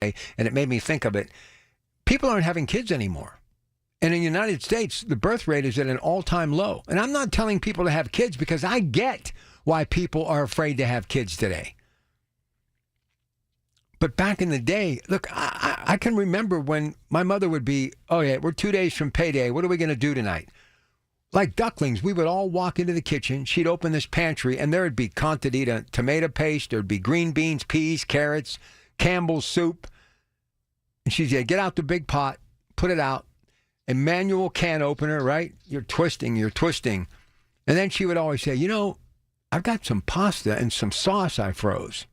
and it made me think of it. People aren't having kids anymore. And in the United States, the birth rate is at an all-time low. And I'm not telling people to have kids because I get why people are afraid to have kids today. But back in the day, look, I can remember when my mother would be, oh, yeah, we're 2 days from payday. What are we going to do tonight? Like ducklings, we would all walk into the kitchen. She'd open this pantry, and there would be contadita tomato paste. There would be green beans, peas, carrots, Campbell's soup. And she'd say, get out the big pot, put it out. A manual can opener, right? You're twisting. And then she would always say, I've got some pasta and some sauce I froze.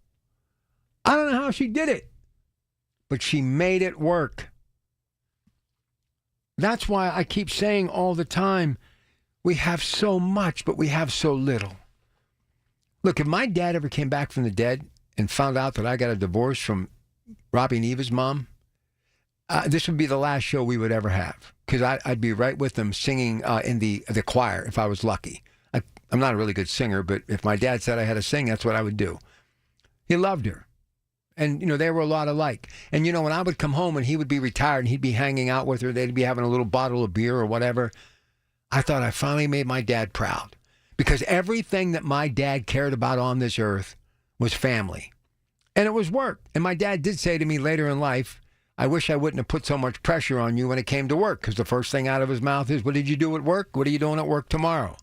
I don't know how she did it, but she made it work. That's why I keep saying all the time, we have so much, but we have so little. Look, if my dad ever came back from the dead and found out that I got a divorce from Robbie and Eva's mom, this would be the last show we would ever have, because I'd be right with them singing in the choir if I was lucky. I'm not a really good singer, but if my dad said I had to sing, that's what I would do. He loved her. And, they were a lot alike. And, when I would come home and he would be retired and he'd be hanging out with her, they'd be having a little bottle of beer or whatever, I thought I finally made my dad proud. Because everything that my dad cared about on this earth was family. And it was work. And my dad did say to me later in life, I wish I wouldn't have put so much pressure on you when it came to work. Because the first thing out of his mouth is, what did you do at work? What are you doing at work tomorrow?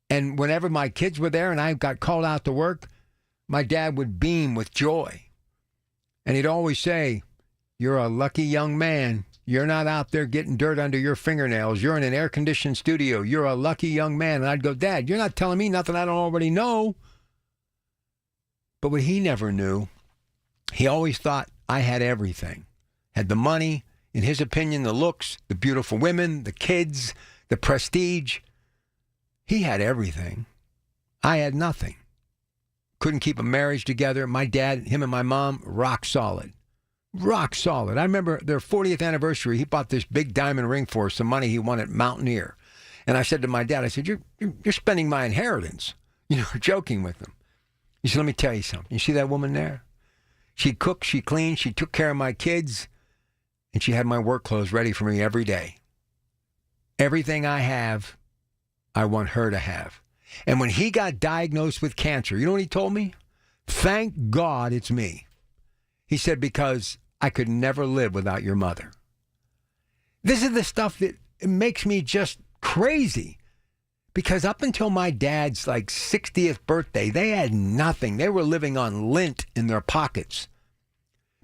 And whenever my kids were there and I got called out to work, my dad would beam with joy. And he'd always say, you're a lucky young man. You're not out there getting dirt under your fingernails. You're in an air-conditioned studio. You're a lucky young man. And I'd go, Dad, you're not telling me nothing I don't already know. But what he never knew, he always thought I had everything. Had the money, in his opinion, the looks, the beautiful women, the kids, the prestige. He had everything. I had nothing. Couldn't keep a marriage together. My dad, him and my mom, rock solid. Rock solid. I remember their 40th anniversary, he bought this big diamond ring for us, some money he won at Mountaineer. And I said to my dad, I said, you're spending my inheritance. Joking with him. He said, let me tell you something. You see that woman there? She cooked, she cleaned, she took care of my kids, and she had my work clothes ready for me every day. Everything I have, I want her to have. And when he got diagnosed with cancer, you know what he told me? Thank God it's me. He said, because I could never live without your mother. This is the stuff that makes me just crazy. Because up until my dad's 60th birthday, they had nothing. They were living on lint in their pockets.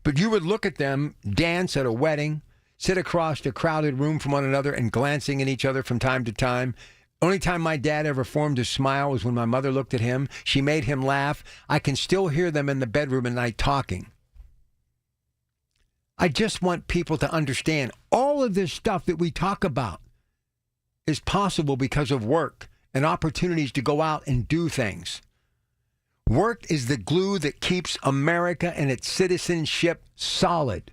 But you would look at them dance at a wedding, sit across a crowded room from one another and glancing at each other from time to time. Only time my dad ever formed a smile was when my mother looked at him. She made him laugh. I can still hear them in the bedroom at night talking. I just want people to understand all of this stuff that we talk about is possible because of work and opportunities to go out and do things. Work is the glue that keeps America and its citizenship solid.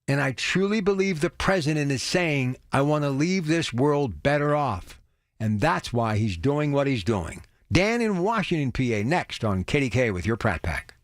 And I truly believe the president is saying, I want to leave this world better off. And that's why he's doing what he's doing. Dan in Washington, PA, next on KDKA with your Pratt Pack.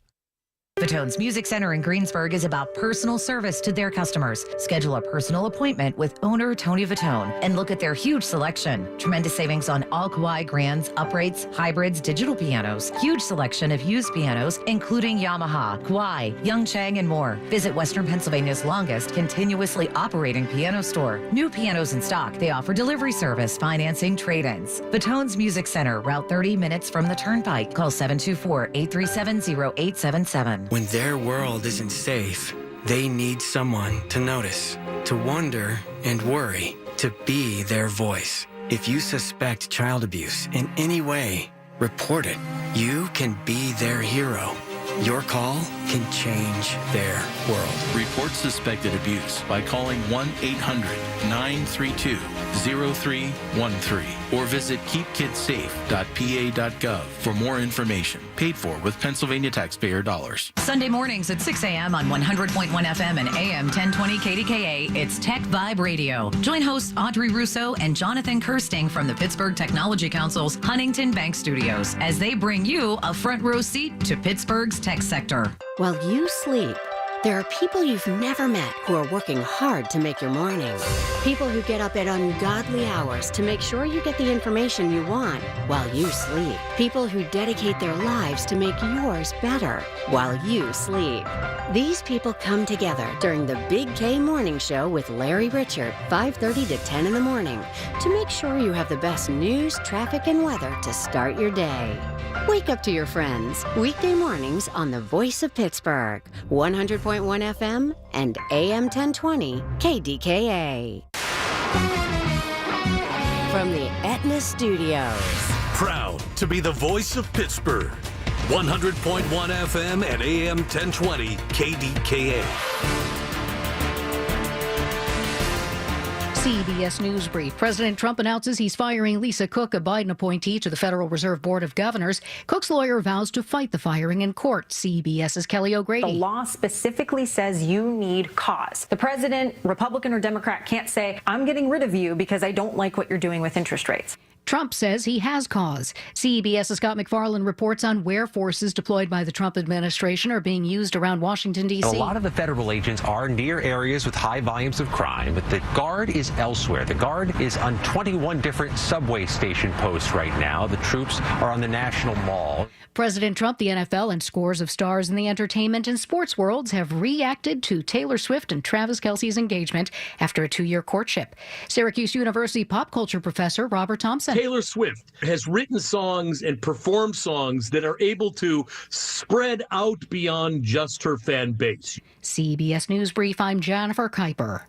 Vitone's Music Center in Greensburg is about personal service to their customers. Schedule a personal appointment with owner Tony Vitone and look at their huge selection. Tremendous savings on all Kawai Grands, uprates, hybrids, digital pianos. Huge selection of used pianos, including Yamaha, Kawai, Young Chang, and more. Visit Western Pennsylvania's longest continuously operating piano store. New pianos in stock. They offer delivery service, financing, trade-ins. Vitone's Music Center, Route 30 minutes from the Turnpike. Call 724-837-0877. When their world isn't safe, they need someone to notice, to wonder and worry, to be their voice. If you suspect child abuse in any way, report it. You can be their hero. Your call can change their world. Report suspected abuse by calling 1-800-932-0313 or visit keepkidssafe.pa.gov for more information. Paid for with Pennsylvania taxpayer dollars. Sunday mornings at 6 a.m. on 100.1 FM and AM 1020 KDKA, it's Tech Vibe Radio. Join hosts Audrey Russo and Jonathan Kirsting from the Pittsburgh Technology Council's Huntington Bank Studios as they bring you a front row seat to Pittsburgh's tech sector. While you sleep, There are people you've never met who are working hard to make your morning. People who get up at ungodly hours to make sure you get the information you want while you sleep. People who dedicate their lives to make yours better while you sleep. These people come together during the Big K Morning Show with Larry Richert, 5:30 to 10 in the morning, to make sure you have the best news, traffic, and weather to start your day. Wake up to your friends, weekday mornings on the Voice of Pittsburgh, 100.1 FM and AM 1020 KDKA. From the Aetna Studios. Proud to be the voice of Pittsburgh. 100.1 FM and AM 1020 KDKA. CBS News Brief. President Trump announces he's firing Lisa Cook, a Biden appointee to the Federal Reserve Board of Governors. Cook's lawyer vows to fight the firing in court. CBS's Kelly O'Grady. The law specifically says you need cause. The president, Republican or Democrat, can't say, I'm getting rid of you because I don't like what you're doing with interest rates. Trump says he has cause. CBS's Scott McFarland reports on where forces deployed by the Trump administration are being used around Washington, D.C. A lot of the federal agents are near areas with high volumes of crime, but the Guard is elsewhere. The Guard is on 21 different subway station posts right now. The troops are on the National Mall. President Trump, the NFL, and scores of stars in the entertainment and sports worlds have reacted to Taylor Swift and Travis Kelce's engagement after a 2-year courtship. Syracuse University pop culture professor Robert Thompson. Taylor Swift has written songs and performed songs that are able to spread out beyond just her fan base. CBS News Brief, I'm Jennifer Kuiper.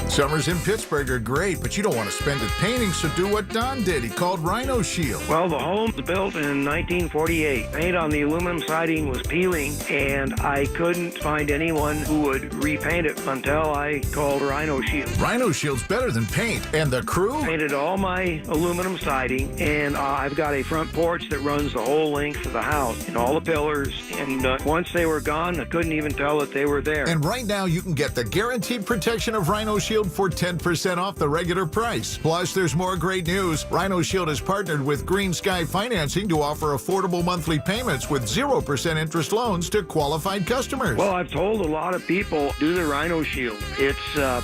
Summers in Pittsburgh are great, but you don't want to spend it painting, so do what Don did. He called Rhino Shield. Well, the home was built in 1948. Paint on the aluminum siding was peeling, and I couldn't find anyone who would repaint it until I called Rhino Shield. Rhino Shield's better than paint. And the crew? Painted all my aluminum siding, and I've got a front porch that runs the whole length of the house and all the pillars. And once they were gone, I couldn't even tell that they were there. And right now, you can get the guaranteed protection of Rhino Shield for 10% off the regular price. Plus, there's more great news. Rhino Shield has partnered with Green Sky Financing to offer affordable monthly payments with 0% interest loans to qualified customers. Well, I've told a lot of people, do the Rhino Shield. It's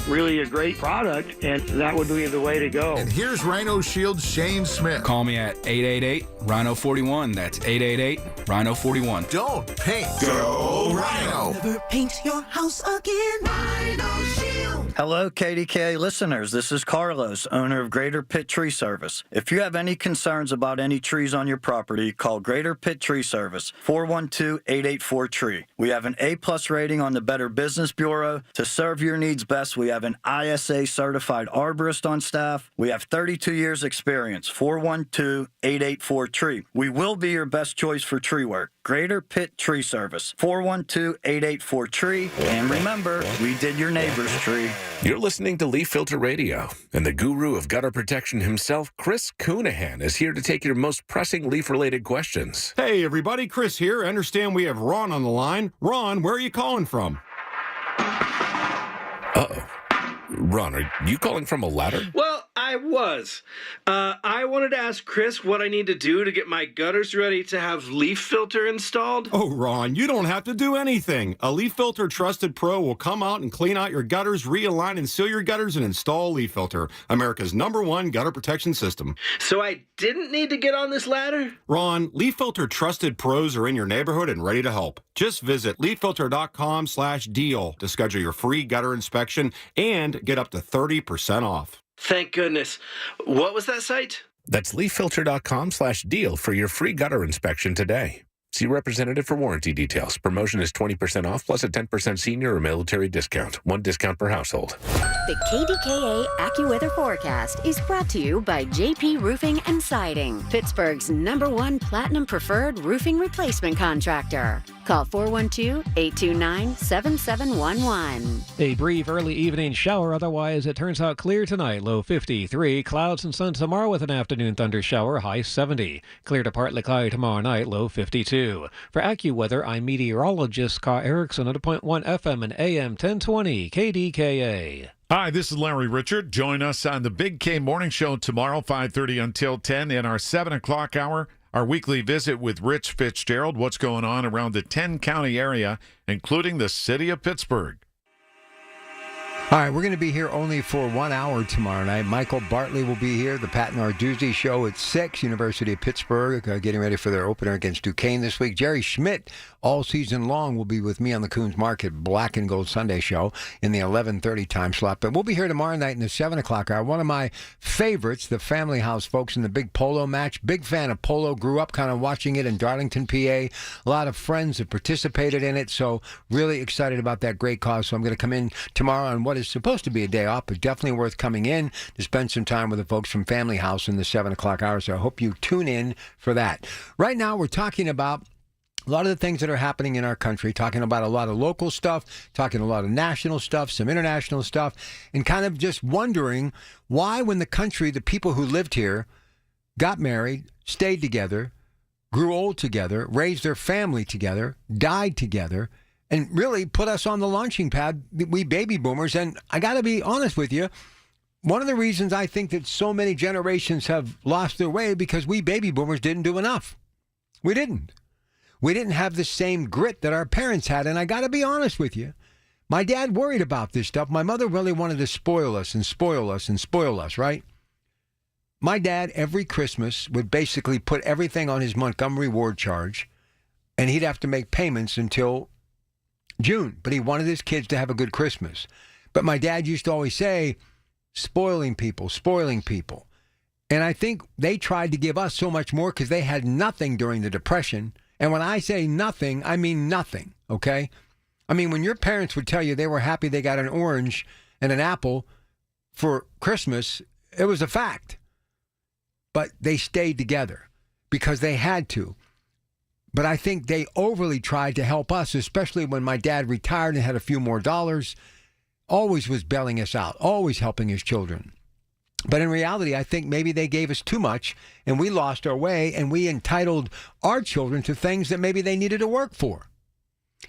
really a great product, and that would be the way to go. And here's Rhino Shield's Shane Smith. Call me at 888-RHINO-41. That's 888-RHINO-41. Don't paint. Go Rhino. Never paint your house again. Rhino Shield. Hello, KDKA listeners. This is Carlos, owner of Greater Pitt Tree Service. If you have any concerns about any trees on your property, call Greater Pitt Tree Service, 412-884-TREE. We have an A+ rating on the Better Business Bureau. To serve your needs best, we have an ISA certified arborist on staff. We have 32 years experience, 412-884-TREE. We will be your best choice for tree work. Greater Pitt Tree Service, 412-884-TREE. And remember, we did your neighbor's tree. You're listening to Leaf Filter Radio, and the guru of gutter protection himself, Chris Coonahan, is here to take your most pressing leaf-related questions. Hey, everybody, Chris here. I understand we have Ron on the line. Ron, where are you calling from? Uh-oh. Ron, are you calling from a ladder? Well, I was. I wanted to ask Chris what I need to do to get my gutters ready to have Leaf Filter installed. Oh, Ron, you don't have to do anything. A Leaf Filter Trusted Pro will come out and clean out your gutters, realign and seal your gutters, and install Leaf Filter, America's #1 gutter protection system. So I didn't need to get on this ladder? Ron, Leaf Filter Trusted Pros are in your neighborhood and ready to help. Just visit leaffilter.com/deal to schedule your free gutter inspection and get up to 30% off. Thank goodness. What was that site? That's leaffilter.com/deal for your free gutter inspection today. See representative for warranty details. Promotion is 20% off plus a 10% senior or military discount. 1 discount per household. The KDKA AccuWeather forecast is brought to you by JP Roofing and Siding, Pittsburgh's #1 Platinum Preferred roofing replacement contractor. Call 412-829-7711. A brief early evening shower, otherwise it turns out clear tonight, low 53. Clouds and sun tomorrow with an afternoon thunder shower, high 70. Clear to partly cloudy tomorrow night, low 52. For AccuWeather, I'm meteorologist Carl Erickson at 101.1 FM and AM 1020 KDKA. Hi, this is Larry Richert. Join us on the Big K Morning Show tomorrow, 5:30 until 10 in our 7 o'clock hour. Our weekly visit with Rich Fitzgerald, what's going on around the 10-county area, including the city of Pittsburgh. All right, we're going to be here only for 1 hour tomorrow night. Michael Bartley will be here. The Pat Narduzzi Show at 6. University of Pittsburgh getting ready for their opener against Duquesne this week. Jerry Schmidt, all season long, will be with me on the Coons Market Black and Gold Sunday Show in the 11:30 time slot. But we'll be here tomorrow night in the 7 o'clock hour. One of my favorites, the Family House folks in the big polo match. Big fan of polo. Grew up kind of watching it in Darlington, PA. A lot of friends have participated in it, so really excited about that great cause. So I'm going to come in tomorrow on what is supposed to be a day off, but definitely worth coming in to spend some time with the folks from Family House in the 7 o'clock hour. So I hope you tune in for that. Right now, we're talking about a lot of the things that are happening in our country, talking about a lot of local stuff, talking a lot of national stuff, some international stuff, and kind of just wondering why, when the country, the people who lived here, got married, stayed together, grew old together, raised their family together, died together, and really put us on the launching pad, we baby boomers. And I got to be honest with you, one of the reasons I think that so many generations have lost their way because we baby boomers didn't do enough. We didn't. We didn't have the same grit that our parents had. And I got to be honest with you, my dad worried about this stuff. My mother really wanted to spoil us and spoil us and spoil us, right? My dad, every Christmas, would basically put everything on his Montgomery Ward charge, and he'd have to make payments until June, but he wanted his kids to have a good Christmas. But my dad used to always say, spoiling people. And I think they tried to give us so much more because they had nothing during the Depression. And when I say nothing, I mean nothing, okay? I mean, when your parents would tell you they were happy they got an orange and an apple for Christmas, it was a fact. But they stayed together because they had to. But I think they overly tried to help us, especially when my dad retired and had a few more dollars, always was bailing us out, always helping his children. But in reality, I think maybe they gave us too much and we lost our way and we entitled our children to things that maybe they needed to work for.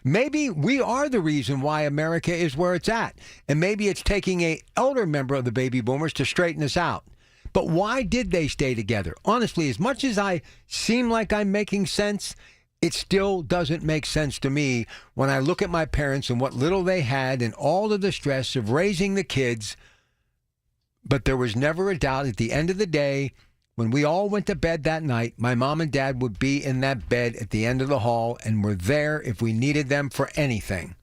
Maybe we are the reason why America is where it's at. And maybe it's taking an elder member of the baby boomers to straighten us out. But why did they stay together? Honestly, as much as I seem like I'm making sense, it still doesn't make sense to me when I look at my parents and what little they had and all of the stress of raising the kids. But there was never a doubt at the end of the day, when we all went to bed that night, my mom and dad would be in that bed at the end of the hall and were there if we needed them for anything.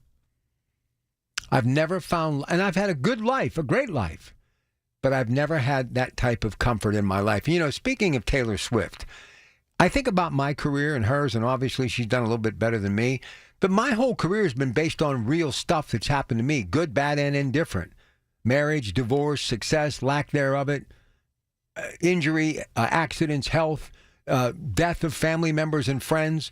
I've never found, and I've had a good life, a great life, but I've never had that type of comfort in my life. You know, speaking of Taylor Swift, I think about my career and hers, and obviously she's done a little bit better than me. But my whole career has been based on real stuff that's happened to me, good, bad, and indifferent. Marriage, divorce, success, lack thereof it, injury, accidents, health, death of family members and friends.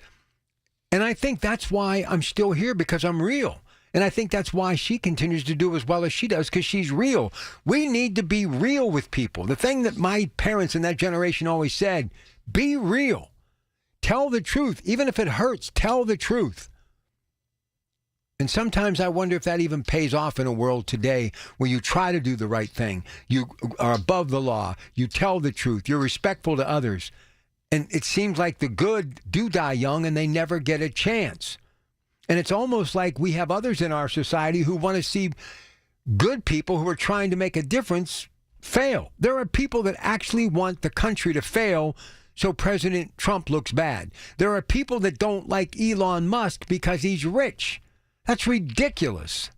And I think that's why I'm still here, because I'm real. And I think that's why she continues to do as well as she does, because she's real. We need to be real with people. The thing that my parents in that generation always said, be real. Tell the truth. Even if it hurts, tell the truth. And sometimes I wonder if that even pays off in a world today where you try to do the right thing. You are above the law. You tell the truth. You're respectful to others. And it seems like the good do die young and they never get a chance. And it's almost like we have others in our society who want to see good people who are trying to make a difference fail. There are people that actually want the country to fail so President Trump looks bad. There are people that don't like Elon Musk because he's rich. That's ridiculous.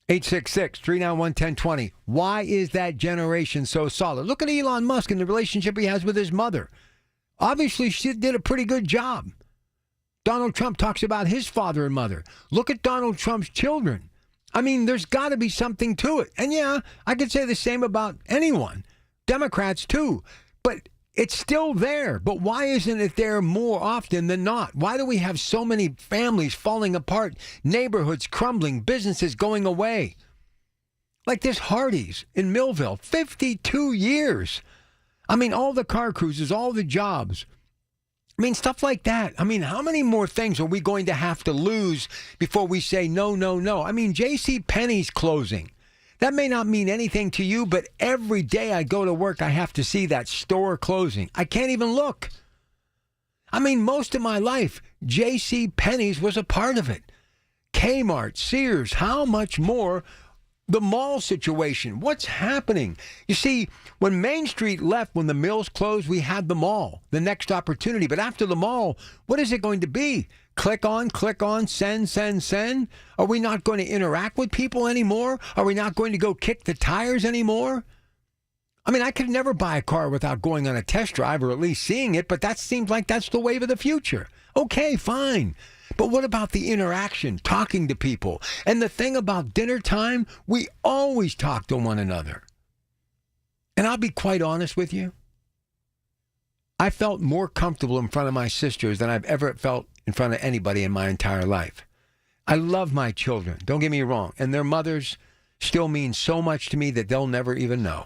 866-391-1020. Why is that generation so solid? Look at Elon Musk and the relationship he has with his mother. Obviously, she did a pretty good job. Donald Trump talks about his father and mother. Look at Donald Trump's children. I mean, there's got to be something to it. And yeah, I could say the same about anyone. Democrats, too. But it's still there. But why isn't it there more often than not? Why do we have so many families falling apart, neighborhoods crumbling, businesses going away? Like this Hardee's in Millville, 52 years. I mean, all the car cruises, all the jobs. I mean, stuff like that. I mean, how many more things are we going to have to lose before we say no, no, no? I mean, J.C. Penney's closing. That may not mean anything to you, but every day I go to work, I have to see that store closing. I can't even look. I mean, most of my life, J.C. Penney's was a part of it. Kmart, Sears, how much more the mall situation? What's happening? You see, when Main Street left, when the mills closed, we had the mall, the next opportunity. But after the mall, what is it going to be? Click on, send. Are we not going to interact with people anymore? Are we not going to go kick the tires anymore? I mean, I could never buy a car without going on a test drive or at least seeing it, but that seems like that's the wave of the future. Okay, fine. But what about the interaction, talking to people? And the thing about dinner time, we always talk to one another. And I'll be quite honest with you. I felt more comfortable in front of my sisters than I've ever felt in front of anybody in my entire life. I love my children, don't get me wrong, and their mothers still mean so much to me that they'll never even know.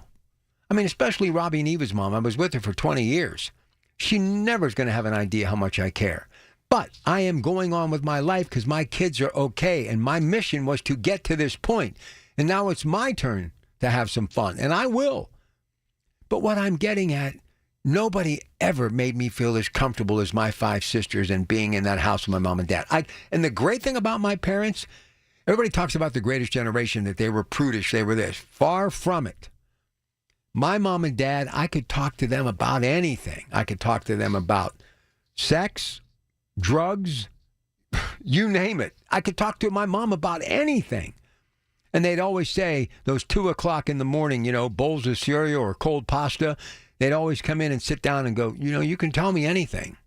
I mean, especially Robbie and Eva's mom. I was with her for 20 years. She never is going to have an idea how much I care. But I am going on with my life because my kids are okay, and my mission was to get to this point. And now it's my turn to have some fun, and I will. But what I'm getting at, nobody ever made me feel as comfortable as my 5 sisters and being in that house with my mom and dad. And the great thing about my parents, everybody talks about the greatest generation, that they were prudish, they were this. Far from it. My mom and dad, I could talk to them about anything. I could talk to them about sex, drugs, you name it. I could talk to my mom about anything. And they'd always say, those 2 o'clock in the morning, bowls of cereal or cold pasta, they'd always come in and sit down and go, you can tell me anything.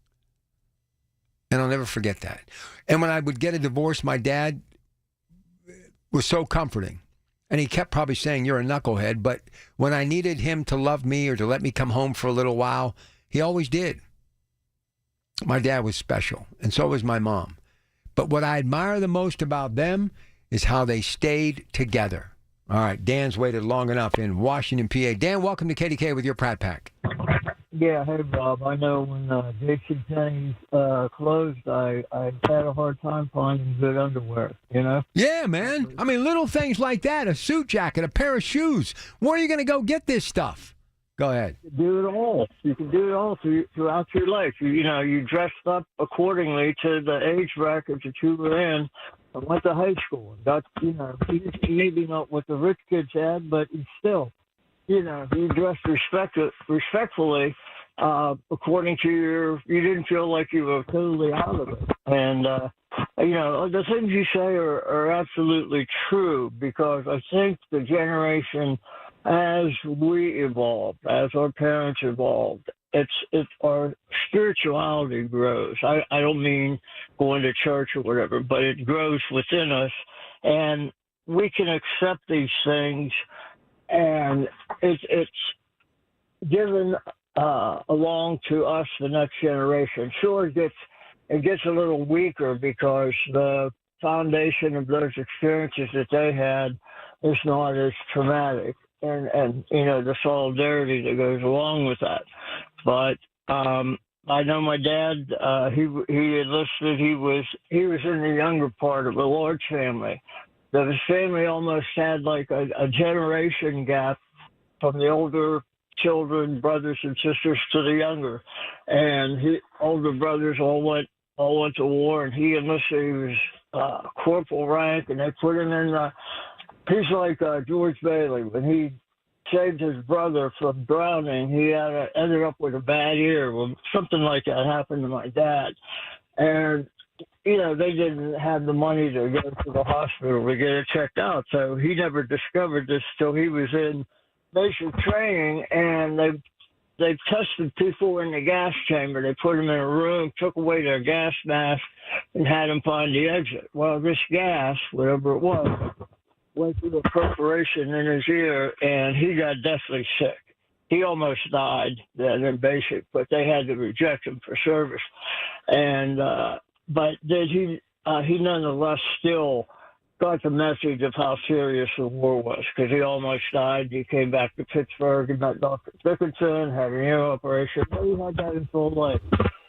And I'll never forget that. And when I would get a divorce, my dad was so comforting. And he kept probably saying, you're a knucklehead. But when I needed him to love me or to let me come home for a little while, he always did. My dad was special, and so was my mom. But what I admire the most about them is how they stayed together. All right, Dan's waited long enough in Washington, PA. Dan, welcome to KDK with your Pratt Pack. Yeah, hey, Bob. I know when JCPenney's closed, I had a hard time finding good underwear, Yeah, man. I mean, little things like that, a suit jacket, a pair of shoes. Where are you going to go get this stuff? Go ahead. Do it all. You can do it all throughout your life. You dressed up accordingly to the age bracket that you were in. I went to high school and got, maybe not what the rich kids had, but still, you dressed respectfully according to you didn't feel like you were totally out of it. And, the things you say are absolutely true, because I think the generation, as we evolved, as our parents evolved, it's our spirituality grows. I don't mean going to church or whatever, but it grows within us, and we can accept these things, and it's given along to us, the next generation. Sure, it gets a little weaker because the foundation of those experiences that they had is not as traumatic. And the solidarity that goes along with that. But I know my dad, he enlisted, he was in the younger part of a large family. His family almost had like a generation gap from the older children, brothers and sisters, to the younger. And his older brothers all went to war, and he enlisted. He was corporal rank, and they put him in he's like George Bailey. When he saved his brother from drowning, he ended up with a bad ear. Well, something like that happened to my dad. And, they didn't have the money to go to the hospital to get it checked out. So he never discovered this till he was in basic training, and they tested people in the gas chamber. They put them in a room, took away their gas mask, and had them find the exit. Well, this gas, whatever it was, went through a perforation in his ear, and he got deathly sick. He almost died then in basic, but they had to reject him for service. And but then he nonetheless still got the message of how serious the war was, because he almost died. He came back to Pittsburgh and met Dr. Dickinson, had an ear operation. But he had that his whole life.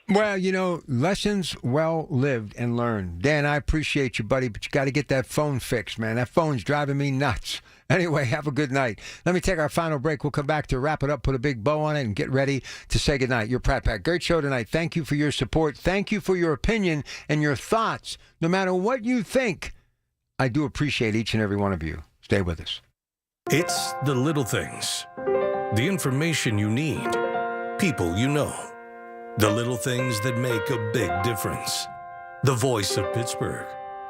Well, lessons well lived and learned. Dan, I appreciate you, buddy, but you got to get that phone fixed, man. That phone's driving me nuts. Anyway, have a good night. Let me take our final break. We'll come back to wrap it up, put a big bow on it, and get ready to say goodnight. Your Pratt Pack. Great show tonight. Thank you for your support. Thank you for your opinion and your thoughts. No matter what you think, I do appreciate each and every one of you. Stay with us. It's the little things. The information you need. People you know. The little things that make a big difference. The voice of Pittsburgh.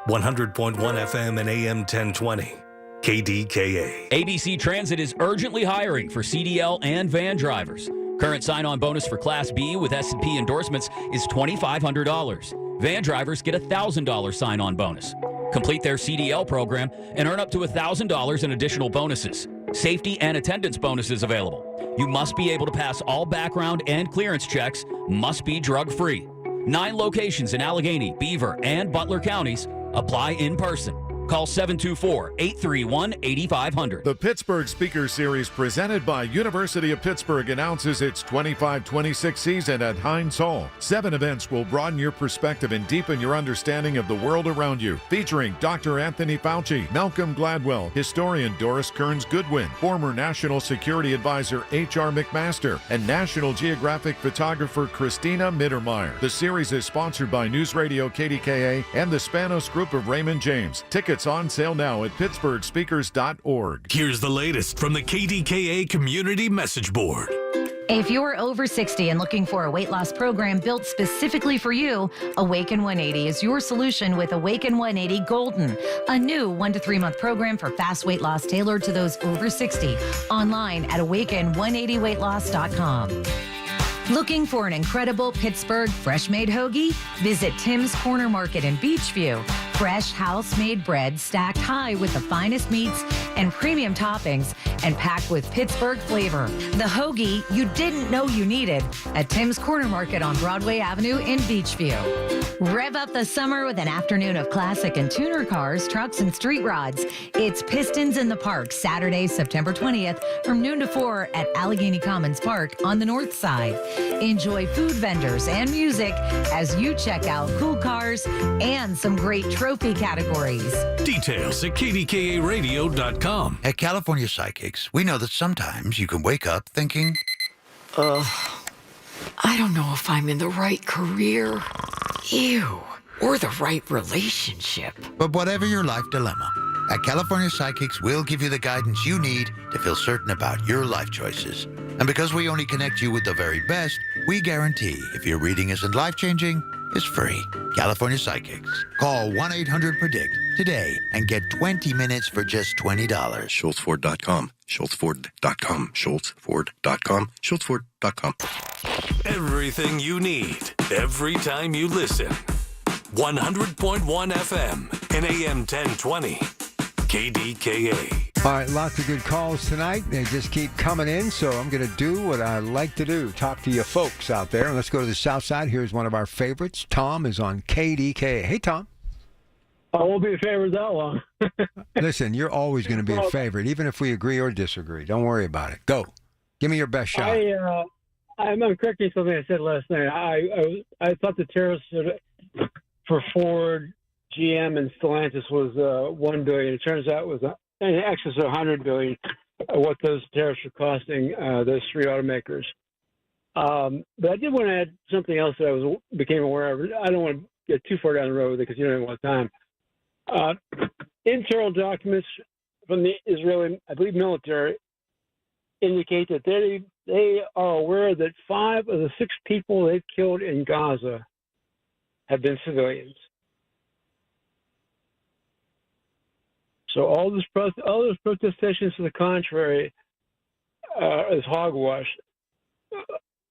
100.1 FM and AM 1020. KDKA. ABC Transit is urgently hiring for CDL and van drivers. Current sign-on bonus for Class B with S&P endorsements is $2,500. Van drivers get a $1,000 sign-on bonus. Complete their CDL program and earn up to $1,000 in additional bonuses. Safety and attendance bonuses available. You must be able to pass all background and clearance checks, must be drug-free. 9 locations in Allegheny, Beaver, and Butler counties. Apply in person. Call 724-831-8500. The Pittsburgh Speaker Series presented by University of Pittsburgh announces its 25-26 season at Heinz Hall. 7 events will broaden your perspective and deepen your understanding of the world around you. Featuring Dr. Anthony Fauci, Malcolm Gladwell, historian Doris Kearns Goodwin, former National Security Advisor H.R. McMaster, and National Geographic photographer Christina Mittermeier. The series is sponsored by News Radio KDKA and the Spanos Group of Raymond James. Tickets on sale now at pittsburghspeakers.org. Here's the latest from the KDKA Community Message Board. If you're over 60 and looking for a weight loss program built specifically for you, Awaken 180 is your solution with Awaken 180 Golden, a new 1 to 3 month program for fast weight loss tailored to those over 60. Online at awaken180weightloss.com. Looking for an incredible Pittsburgh fresh-made hoagie? Visit Tim's Corner Market in Beachview. Fresh house-made bread stacked high with the finest meats and premium toppings and packed with Pittsburgh flavor. The hoagie you didn't know you needed at Tim's Corner Market on Broadway Avenue in Beachview. Rev up the summer with an afternoon of classic and tuner cars, trucks, and street rods. It's Pistons in the Park, Saturday, September 20th from noon to 4 at Allegheny Commons Park on the north side. Enjoy food vendors and music as you check out cool cars and some great trophy categories. Details at kdkaradio.com. At California Psychics, we know that sometimes you can wake up thinking, I don't know if I'm in the right career, or the right relationship. But whatever your life dilemma, at California Psychics, we'll give you the guidance you need to feel certain about your life choices. And because we only connect you with the very best, we guarantee if your reading isn't life-changing, it's free. California Psychics. Call 1-800-PREDICT today and get 20 minutes for just $20. SchultzFord.com. SchultzFord.com. SchultzFord.com. SchultzFord.com. Everything you need, every time you listen. 100.1 FM and AM 1020. KDKA. All right, lots of good calls tonight. They just keep coming in, so I'm going to do what I like to do, talk to you folks out there. And let's go to the south side. Here's one of our favorites. Tom is on KDKA. Hey, Tom. I won't be a favorite that long. Listen, you're always going to be a favorite, even if we agree or disagree. Don't worry about it. Go. Give me your best shot. I'm correcting something I said last night. I thought the tariffs for Ford, GM, and Stellantis was $1 billion. It turns out it was in excess of $100 billion. What those tariffs are costing those 3 automakers. But I did want to add something else that I became aware of. I don't want to get too far down the road with it because you don't have a lot of time. Internal documents from the Israeli, I believe, military indicate that they are aware that 5 of the 6 people they've killed in Gaza have been civilians. So all those protestations to the contrary is hogwash.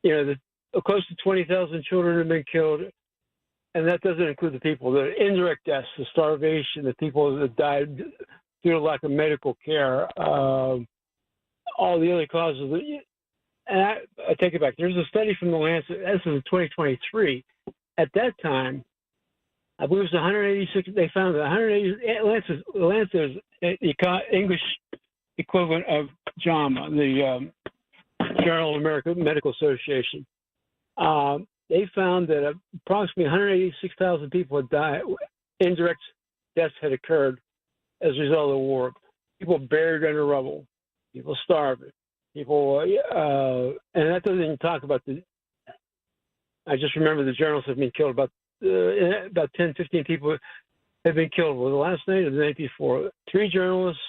Close to 20,000 children have been killed, and that doesn't include the people, the indirect deaths, the starvation, the people that died due to lack of medical care, all the other causes. And I take it back. There's a study from the Lancet. This is in 2023. At that time, I believe it was 186. They found that 180. Lancet is the English equivalent of JAMA, the Journal of American Medical Association. they found that approximately 186,000 people had died. Indirect deaths had occurred as a result of the war. People buried under rubble, people starving, people, and that doesn't even talk about I just remember the journalists have been killed. About 10, 15 people have been killed. Was the last night or the night before? 3 journalists,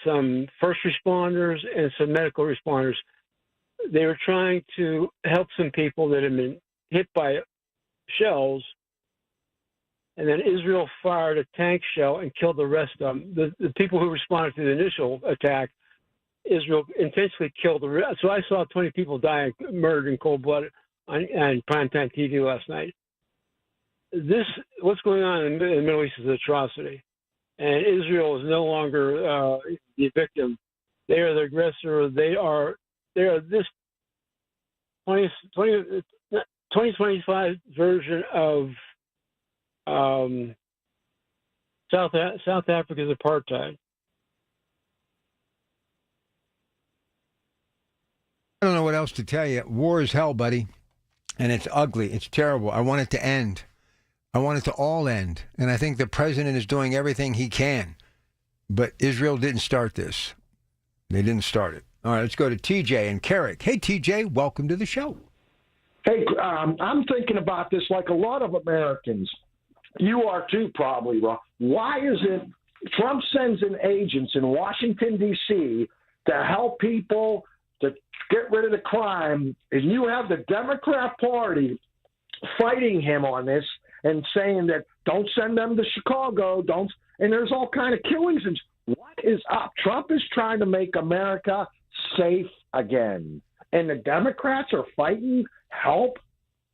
some first responders, and some medical responders. They were trying to help some people that had been hit by shells, and then Israel fired a tank shell and killed the rest of them. The people who responded to the initial attack, Israel intentionally killed the rest. So I saw 20 people die, murdered in cold blood on primetime TV last night. What's going on in the Middle East is an atrocity. And Israel is no longer the victim. They are the aggressor. They are this 2025 version of South Africa's apartheid. I don't know what else to tell you. War is hell, buddy. And it's ugly. It's terrible. I want it to end. I want it to all end. And I think the president is doing everything he can. But Israel didn't start this. They didn't start it. All right, let's go to TJ and Carrick. Hey, TJ, welcome to the show. Hey, I'm thinking about this like a lot of Americans. You are too, probably, Rob. Why is it Trump sends in agents in Washington, D.C. to help people to get rid of the crime, and you have the Democrat Party fighting him on this and saying that don't send them to Chicago, and there's all kind of killings. And what is up? Trump is trying to make America safe again, and the Democrats are fighting help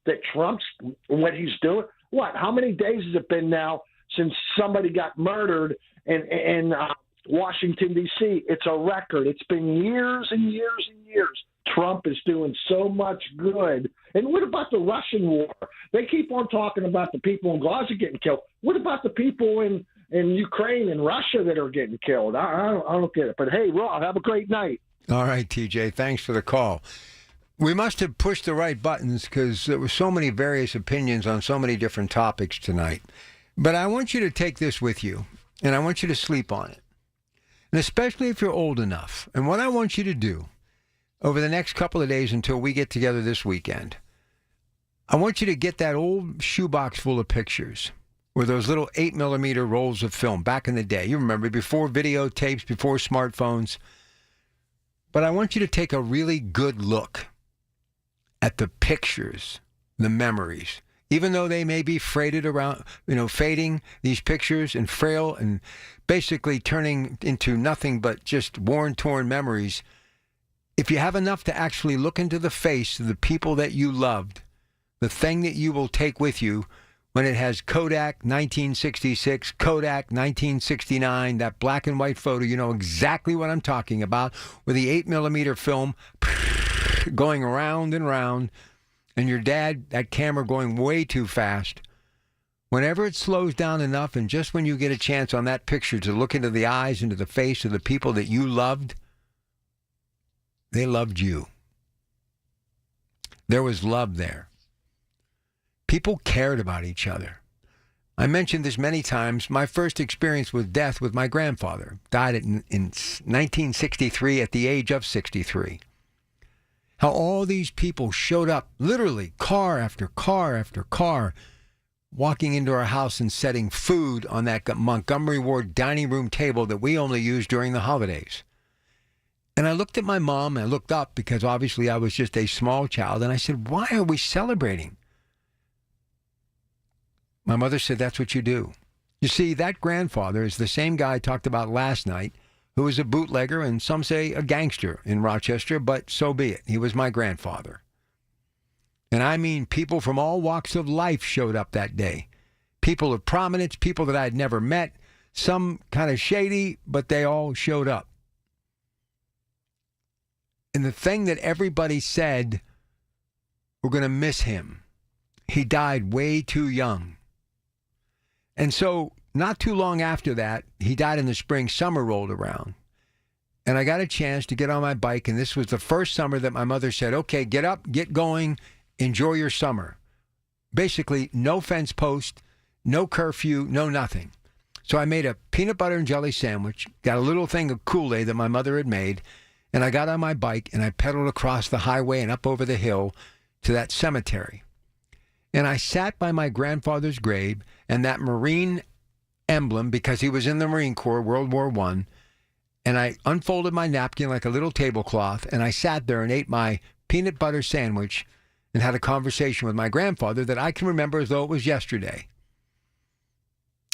that Trump's what he's doing. What? How many days has it been now since somebody got murdered in Washington, D.C.? It's a record. It's been years and years and years. Trump is doing so much good. And what about the Russian war? They keep on talking about the people in Gaza getting killed. What about the people in Ukraine and Russia that are getting killed? I don't get it. But, hey, Rob, have a great night. All right, TJ, thanks for the call. We must have pushed the right buttons because there were so many various opinions on so many different topics tonight. But I want you to take this with you, and I want you to sleep on it. And especially if you're old enough. And what I want you to do over the next couple of days until we get together this weekend, I want you to get that old shoebox full of pictures with those little 8mm rolls of film back in the day. You remember, before videotapes, before smartphones. But I want you to take a really good look at the pictures, the memories. Even though they may be faded around, fading, these pictures, and frail and basically turning into nothing but just worn, torn memories, if you have enough to actually look into the face of the people that you loved, the thing that you will take with you when it has Kodak 1966, Kodak 1969, that black and white photo, you know exactly what I'm talking about, with the 8mm film going around and round, and your dad, that camera going way too fast. Whenever it slows down enough, and just when you get a chance on that picture to look into the eyes, into the face of the people that you loved, they loved you. There was love there. People cared about each other. I mentioned this many times. My first experience with death with my grandfather. Died in 1963 at the age of 63. How all these people showed up, literally car after car after car, walking into our house and setting food on that Montgomery Ward dining room table that we only used during the holidays. And I looked at my mom, and I looked up because obviously I was just a small child, and I said, why are we celebrating? My mother said, that's what you do. You see, that grandfather is the same guy I talked about last night, who was a bootlegger and some say a gangster in Rochester, but so be it. He was my grandfather. And I mean, people from all walks of life showed up that day. People of prominence, people that I'd never met, some kind of shady, but they all showed up. And the thing that everybody said, we're going to miss him. He died way too young. And so not too long after that, he died in the spring, summer rolled around. And I got a chance to get on my bike, and this was the first summer that my mother said, okay, get up, get going, enjoy your summer. Basically, no fence post, no curfew, no nothing. So I made a peanut butter and jelly sandwich, got a little thing of Kool-Aid that my mother had made, and I got on my bike and I pedaled across the highway and up over the hill to that cemetery. And I sat by my grandfather's grave and that Marine emblem, because he was in the Marine Corps, World War I, and I unfolded my napkin like a little tablecloth, and I sat there and ate my peanut butter sandwich and had a conversation with my grandfather that I can remember as though it was yesterday.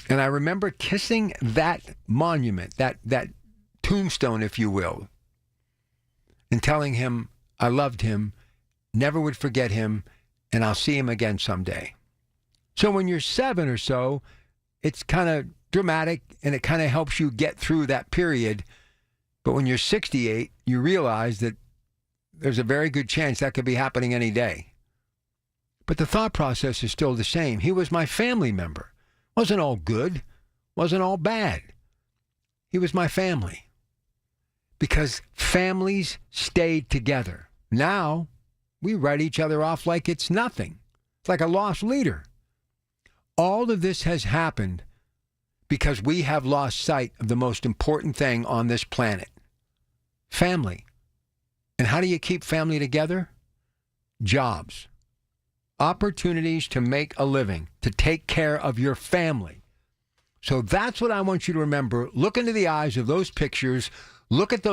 And I remember kissing that monument, that tombstone, if you will, and telling him I loved him, never would forget him, and I'll see him again someday. So when you're 7 or so, it's kind of dramatic and it kind of helps you get through that period. But when you're 68, you realize that there's a very good chance that could be happening any day. But the thought process is still the same. He was my family member. Wasn't all good, wasn't all bad. He was my family. Because families stayed together. Now, we write each other off like it's nothing. It's like a lost leader. All of this has happened because we have lost sight of the most important thing on this planet. Family. And how do you keep family together? Jobs. Opportunities to make a living, to take care of your family. So that's what I want you to remember. Look into the eyes of those pictures. Look at those